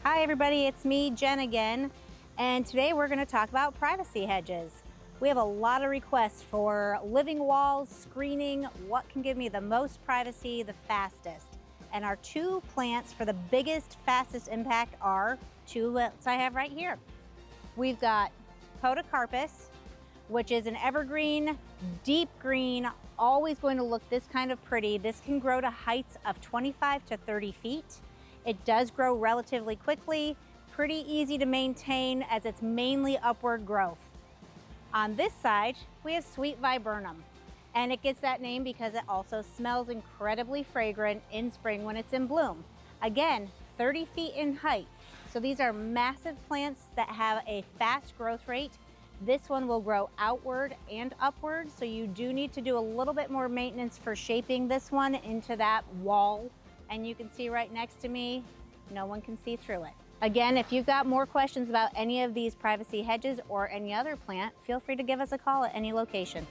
Hi everybody, it's me, Jen again, and today we're going to talk about privacy hedges. We have a lot of requests for living walls, screening, what can give me the most privacy the fastest. And our two plants for the biggest, fastest impact are two plants I have right here. We've got podocarpus, which is an evergreen, deep green, always going to look this kind of pretty. This can grow to heights of 25 to 30 feet. It does grow relatively quickly, pretty easy to maintain as it's mainly upward growth. On this side, we have sweet viburnum, and it gets that name because it also smells incredibly fragrant in spring when it's in bloom. Again, 30 feet in height. So these are massive plants that have a fast growth rate. This one will grow outward and upward, so you do need to do a little bit more maintenance for shaping this one into that wall. And you can see right next to me, no one can see through it. Again, if you've got more questions about any of these privacy hedges or any other plant, feel free to give us a call at any location.